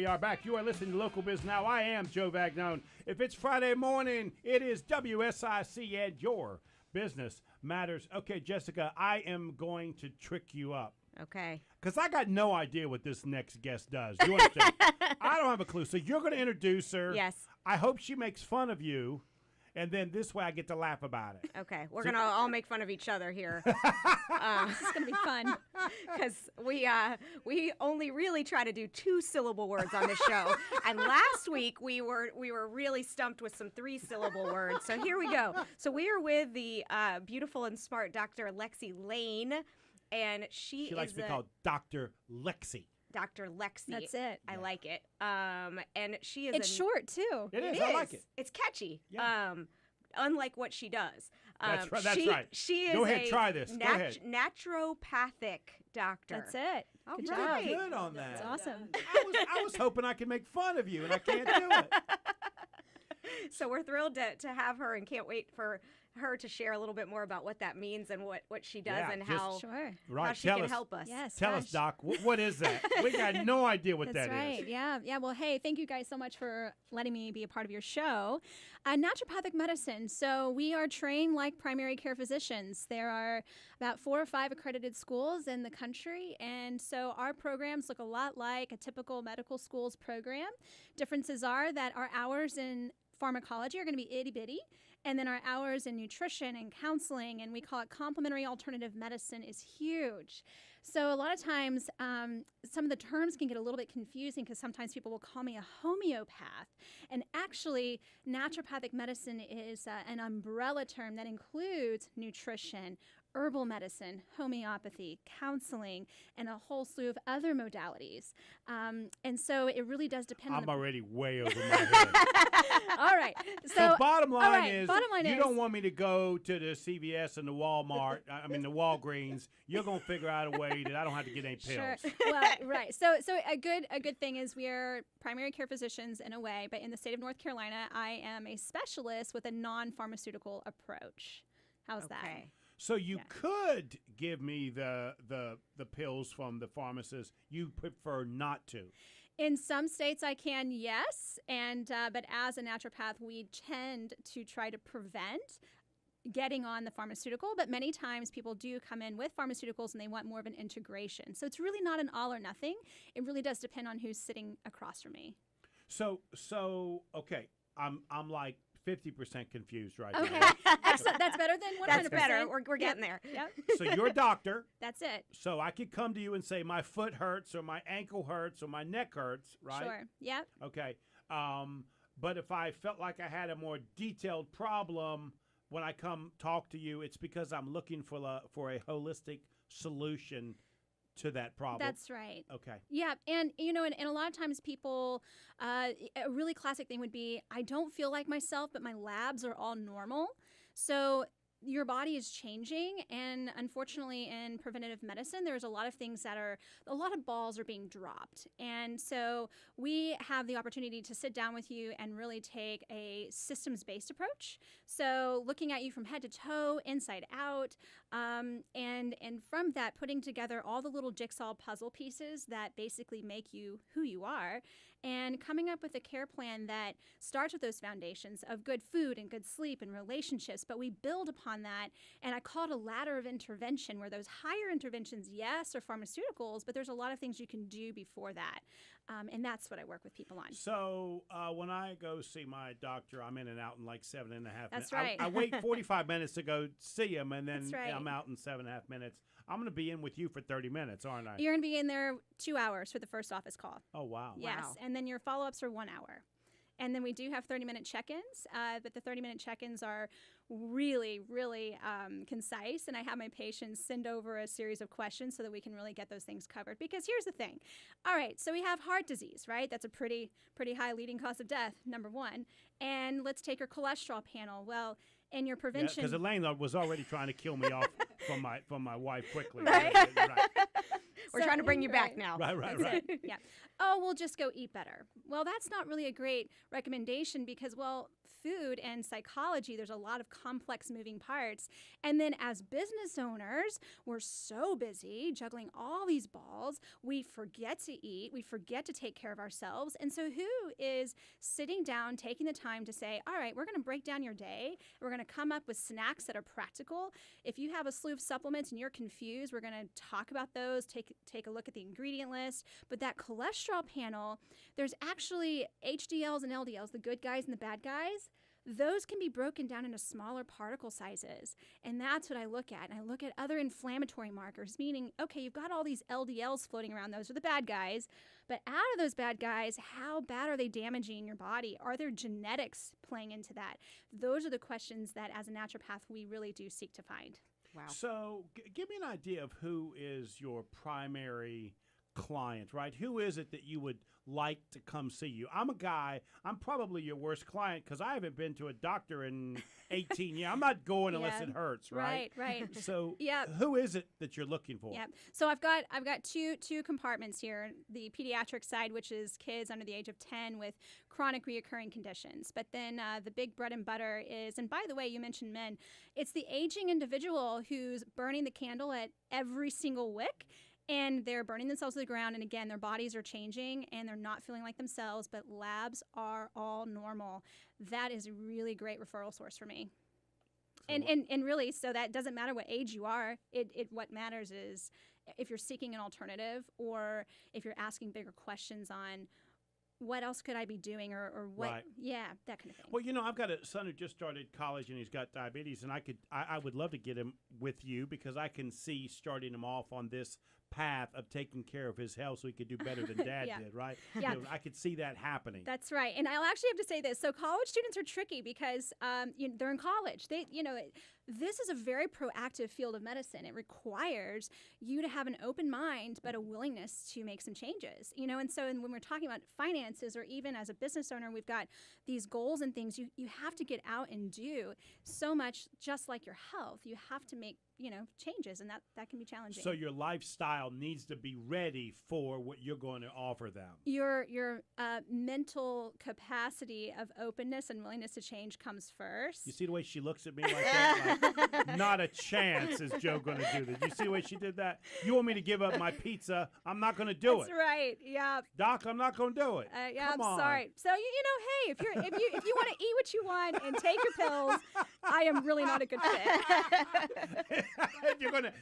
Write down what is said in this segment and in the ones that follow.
we are back. You are listening to Local Biz Now. I am Joe Vagnone. If it's Friday morning, it is WSIC and your business matters. Okay, Jessica, I am going to trick you up. Okay. Because I got no idea what this next guest does. Do you understand? I don't have a clue. So you're going to introduce her. Yes. I hope she makes fun of you. And then this way I get to laugh about it. Okay. We're going to all make fun of each other here. This is going to be fun. Because we only really try to do 2-syllable words on this show. And last week we were really stumped with some 3-syllable words. So here we go. So we are with the beautiful and smart Dr. Lexi Lane. And she likes to be called Dr. Lexi. Dr. Lexi. That's it. I like it. And she is It's short, too. It is. I like it. It's catchy. Yeah. Unlike what she does. That's right. That's right. She is Go ahead. Try this. Go ahead. Naturopathic doctor. That's it. All Good right. job. Good on that. That's awesome. I was hoping I could make fun of you, and I can't do it. So we're thrilled to have her and can't wait for her to share a little bit more about what that means and what she does and how she can help us. Yes, Tell us, Doc, what is that? We got no idea what That's that right. is. Yeah. Well, hey, thank you guys so much for letting me be a part of your show. Naturopathic medicine. So we are trained like primary care physicians. There are about 4 or 5 accredited schools in the country. And so our programs look a lot like a typical medical school's program. Differences are that our hours in pharmacology are going to be itty bitty. And then our hours in nutrition and counseling, and we call it complementary alternative medicine, is huge. So a lot of times, some of the terms can get a little bit confusing because sometimes people will call me a homeopath. And actually, naturopathic medicine is an umbrella term that includes nutrition, herbal medicine, homeopathy, counseling, and a whole slew of other modalities. And so it really does depend on I'm already way over my head. All right. So bottom line is, you don't want me to go to the CVS and the Walmart, the Walgreens. You're going to figure out a way that I don't have to get any pills. Sure. Well, right. So a good thing is we are primary care physicians in a way, but in the state of North Carolina, I am a specialist with a non-pharmaceutical approach. How's that? So you could give me the pills from the pharmacist. You prefer not to. In some states I can, yes. And but as a naturopath, we tend to try to prevent getting on the pharmaceutical, but many times people do come in with pharmaceuticals and they want more of an integration. So it's really not an all or nothing. It really does depend on who's sitting across from me. So okay, I'm like 50% confused right now. Okay, excellent. That's better than 100%. That's better. We're getting there. Yep. So you're a doctor. That's it. So I could come to you and say my foot hurts or my ankle hurts or my neck hurts, right? Sure. Yep. Okay. But if I felt like I had a more detailed problem when I come talk to you, it's because I'm looking for a holistic solution to that problem. That's right. Okay. Yeah, and and a lot of times people, a really classic thing would be, I don't feel like myself, but my labs are all normal. So your body is changing, and unfortunately in preventative medicine there's a lot of things a lot of balls are being dropped, and so we have the opportunity to sit down with you and really take a systems-based approach, so looking at you from head to toe, inside out, and from that putting together all the little jigsaw puzzle pieces that basically make you who you are, and coming up with a care plan that starts with those foundations of good food and good sleep and relationships, but we build upon that, and I call it a ladder of intervention, where those higher interventions, yes, are pharmaceuticals, but there's a lot of things you can do before that, and that's what I work with people on. So when I go see my doctor, I'm in and out in like 7.5 minutes. That's right. I wait 45 minutes to go see him, and then right. I'm out in 7.5 minutes. I'm going to be in with you for 30 minutes, aren't I? You're going to be in there 2 hours for the first office call. Oh, wow. Yes, wow. And then your follow-ups are 1 hour. And then we do have 30-minute check-ins, but the 30-minute check-ins are really, really concise. And I have my patients send over a series of questions so that we can really get those things covered. Because here's the thing. All right, so we have heart disease, right? That's a pretty high leading cause of death, number one. And let's take your cholesterol panel. Well, in your prevention... Because Elaine was already trying to kill me off from my wife quickly. Right. Right. We're trying to bring you back Right. now. Right. Yeah. Oh, we'll just go eat better. Well, that's not really a great recommendation because, well, food and psychology, there's a lot of complex moving parts. And then as business owners, we're so busy juggling all these balls, we forget to eat, we forget to take care of ourselves. And so who is sitting down, taking the time to say, all right, we're going to break down your day. We're going to come up with snacks that are practical. If you have a slew of supplements and you're confused, we're going to talk about those, take a look at the ingredient list. But that cholesterol panel, there's actually HDLs and LDLs, the good guys and the bad guys. Those can be broken down into smaller particle sizes. And that's what I look at. And I look at other inflammatory markers, meaning, okay, you've got all these LDLs floating around. Those are the bad guys. But out of those bad guys, how bad are they damaging your body? Are there genetics playing into that? Those are the questions that as a naturopath, we really do seek to find. Wow. So give me an idea of who is your primary client, right? Who is it that you would like to come see you? I'm a guy. I'm probably your worst client because I haven't been to a doctor in 18 years. I'm not going unless it hurts, right? Right. So Yeah. who is it that you're looking for? Yeah. So I've got two compartments here. The pediatric side, which is kids under the age of 10 with chronic reoccurring conditions. But then the big bread and butter is, and by the way, you mentioned men, it's the aging individual who's burning the candle at every single wick. And they're burning themselves to the ground. And again, their bodies are changing and they're not feeling like themselves, but labs are all normal. That is a really great referral source for me. So And really, so that doesn't matter what age you are. What matters is if you're seeking an alternative or if you're asking bigger questions on what else could I be doing or what, Right. Yeah, that kind of thing. Well, I've got a son who just started college and he's got diabetes, and I would love to get him with you because I can see starting him off on this path of taking care of his health so he could do better than Dad Yeah. did, right? Yeah. I could see that happening. That's right. And I'll actually have to say this. So college students are tricky because they're in college. This is a very proactive field of medicine. It requires you to have an open mind, but a willingness to make some changes. And so when we're talking about finances or even as a business owner, we've got these goals and things you have to get out and do so much, just like your health. You have to make changes, and that can be challenging. So your lifestyle needs to be ready for what you're going to offer them. Your mental capacity of openness and willingness to change comes first. You see the way she looks at me like that? Like, not a chance is Joe going to do this. You see the way she did that? You want me to give up my pizza? I'm not going to do That's it. right. Yeah. Doc, I'm not going to do it. Yeah, Come I'm on. sorry. So hey, if you want to eat what you want and take your pills, I am really not a good fit. if you're gonna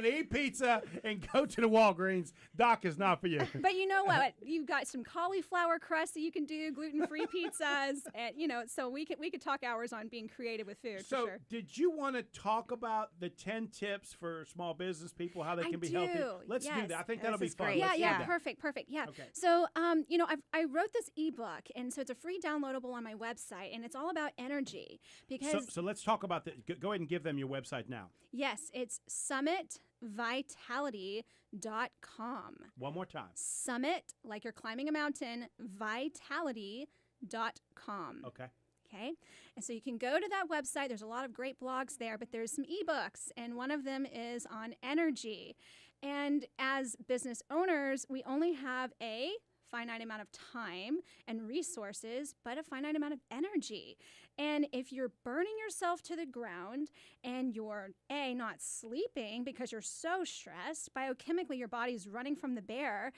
eat pizza and go to the Walgreens, Doc is not for you. But you know what? You've got some cauliflower crust that you can do, gluten-free pizzas, and so we could talk hours on being creative with food. So, for sure. did you want to talk about the 10 tips for small business people, how they can be healthy? Let's do Yes. that. I think This that'll be is fun. great. Let's do Yeah, that. perfect. Yeah. Okay. So, I wrote this ebook, and so it's a free downloadable on my website, and it's all about energy because So let's talk about that. Go ahead and give them your website now. yes, it's summitvitality.com. One more time. Summit, like you're climbing a mountain, vitality.com. Okay. Okay. And so you can go to that website. There's a lot of great blogs there, but there's some ebooks, and one of them is on energy. And as business owners, we only have a finite amount of time and resources, but a finite amount of energy. And if you're burning yourself to the ground and you're not sleeping because you're so stressed, biochemically your body's running from the bear,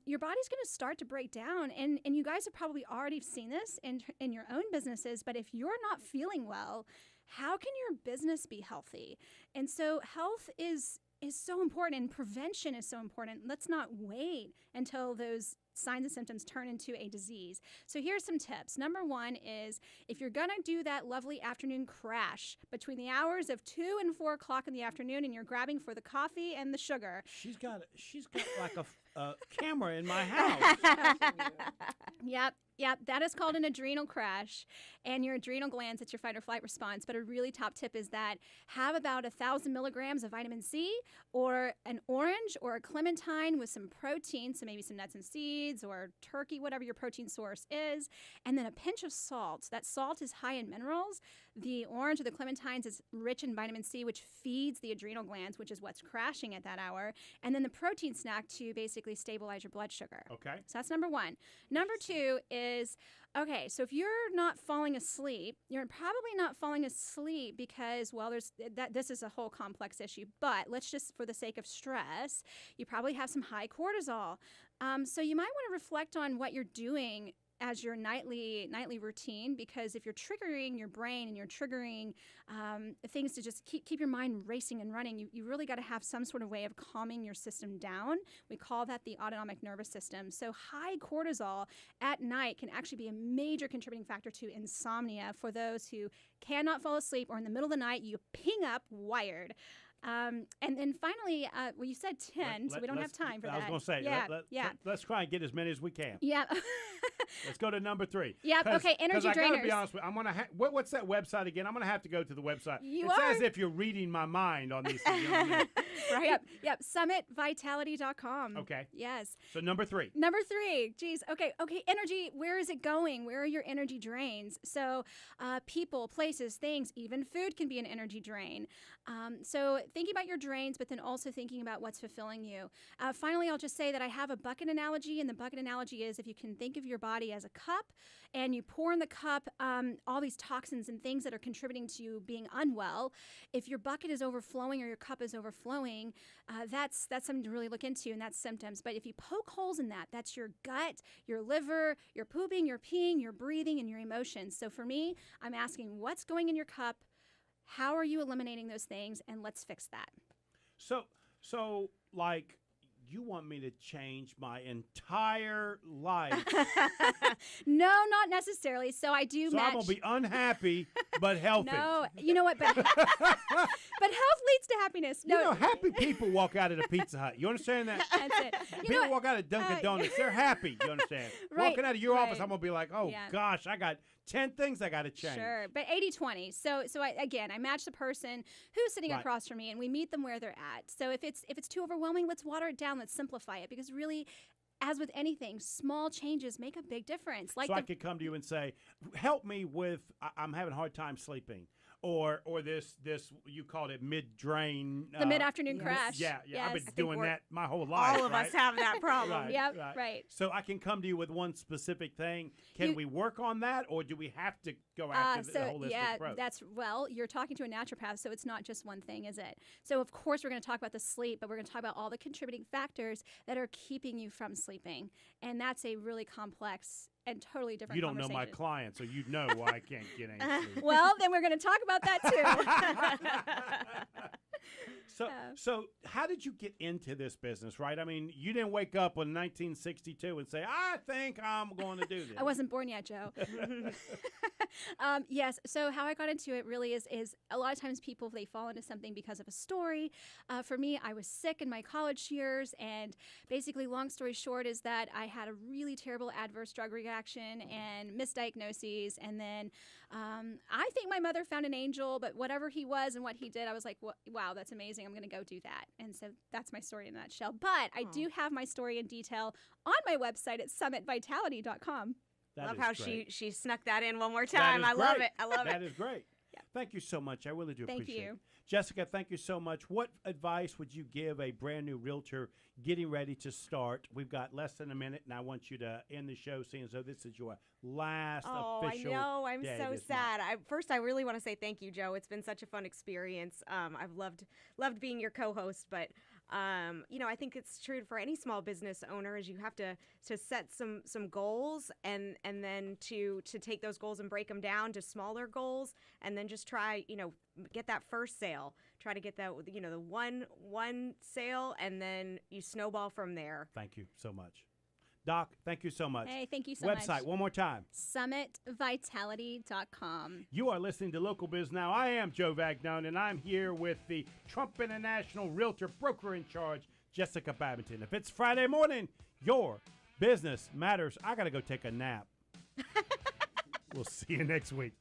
your body's going to start to break down. And you guys have probably already seen this in your own businesses, but if you're not feeling well, how can your business be healthy? And so health is so important, and prevention is so important. Let's not wait until those signs and symptoms turn into a disease. So here's some tips. Number one is if you're going to do that lovely afternoon crash between the hours of 2 and 4 o'clock in the afternoon and you're grabbing for the coffee and the sugar. She's got like a camera in my house. Yep, that is called an adrenal crash. And your adrenal glands, it's your fight or flight response. But a really top tip is that have about 1,000 milligrams of vitamin C or an orange or a clementine with some protein, so maybe some nuts and seeds or turkey, whatever your protein source is, and then a pinch of salt. That salt is high in minerals The orange or the clementines is rich in vitamin C, which feeds the adrenal glands, which is what's crashing at that hour. And then the protein snack to basically stabilize your blood sugar. Okay. So that's number one. Number two is, okay, so if you're not falling asleep, you're probably not falling asleep because, well, this is a whole complex issue. But let's just, for the sake of stress, you probably have some high cortisol. So you might want to reflect on what you're doing as your nightly routine, because if you're triggering your brain and you're triggering things to just keep your mind racing and running, you really got to have some sort of way of calming your system down. We call that the autonomic nervous system. So high cortisol at night can actually be a major contributing factor to insomnia for those who cannot fall asleep, or in the middle of the night you ping up wired. And then finally, well, you said 10, so we don't have time for that. I was going to say, yeah. let's try and get as many as we can. Yeah. Let's go to number 3. Yeah, okay, energy I drainers. got to be honest with you, I'm going to what's that website again? I'm going to have to go to the website. It's as if you're reading my mind on these things. You know what I mean? Right. Yep. SummitVitality.com. Okay. Yes. So number 3. Number 3. Geez. Okay. Energy. Where is it going? Where are your energy drains? So people, places, things, even food can be an energy drain. So thinking about your drains, but then also thinking about what's fulfilling you. Finally, I'll just say that I have a bucket analogy, and the bucket analogy is if you can think of your body as a cup and you pour in the cup all these toxins and things that are contributing to you being unwell. If your bucket is overflowing or your cup is overflowing, that's something to really look into, and that's symptoms. But if you poke holes in that, that's your gut, your liver, your pooping, your peeing, your breathing, and your emotions. So for me, I'm asking what's going in your cup, how are you eliminating those things, and let's fix that. So like, you want me to change my entire life? No, not necessarily. So I do So match. I'm going to be unhappy, but healthy. No, you know what? But, but health leads to happiness. No, You know, happy people walk out of the Pizza Hut. You understand that? that's it. You know People what? walk out of Dunkin' Donuts. They're happy. You understand? Right, Walking out of your office, right. I'm going to be like, oh, Yeah. gosh, I got 10 things I got to change. Sure, but 80-20. So I match the person who's sitting Right. across from me, and we meet them where they're at. So if it's too overwhelming, let's water it down. Let's simplify it, because really, as with anything, small changes make a big difference. Like So I could come to you and say, help me with, I'm having a hard time sleeping. Or this you called it mid-drain. the mid-afternoon yes. crash. Yeah. Yes. I've been doing that my whole life. All of right? us have that problem. Right. Yep, right. So I can come to you with one specific thing. Can we work on that, or do we have to go after the holistic approach? You're talking to a naturopath, so it's not just one thing, is it? So of course we're going to talk about the sleep, but we're going to talk about all the contributing factors that are keeping you from sleeping, and that's a really complex and totally different. You don't know my conversation. client, so you know why I can't get any sleep. Well, then we're going to talk about that too. So how did you get into this business, right? I mean, you didn't wake up in 1962 and say, I think I'm going to do this. I wasn't born yet, Joe. Yes. So how I got into it really is a lot of times people, they fall into something because of a story. For me, I was sick in my college years, and basically, long story short, is that I had a really terrible adverse drug reaction and misdiagnoses, and then I think my mother found an angel, but whatever he was and what he did, I was like, wow, that's amazing. I'm going to go do that. And so that's my story in a nutshell. But I do have my story in detail on my website at summitvitality.com. Love how great. she snuck that in one more That time. is I love great. it. I love That it. is great. Yeah. Thank you so much. I really do Thank appreciate you. it. Jessica, thank you so much. What advice would you give a brand new realtor getting ready to start? We've got less than a minute, and I want you to end the show seeing as though this is your last official I know. I'm day so this sad. month. I really want to say thank you, Joe. It's been such a fun experience. I've loved being your co-host, but I think it's true for any small business owner is you have to set some goals and then to take those goals and break them down to smaller goals, and then just try, get that first sale. Try to get that, the one sale, and then you snowball from there. Thank you so much. Doc, thank you so much. Hey, thank you so much. Website, one more time. SummitVitality.com. You are listening to Local Biz Now. I am Joe Vagnone, and I'm here with the Trump International Realtor Broker in Charge, Jessica Babington. If it's Friday morning, your business matters. I got to go take a nap. We'll see you next week.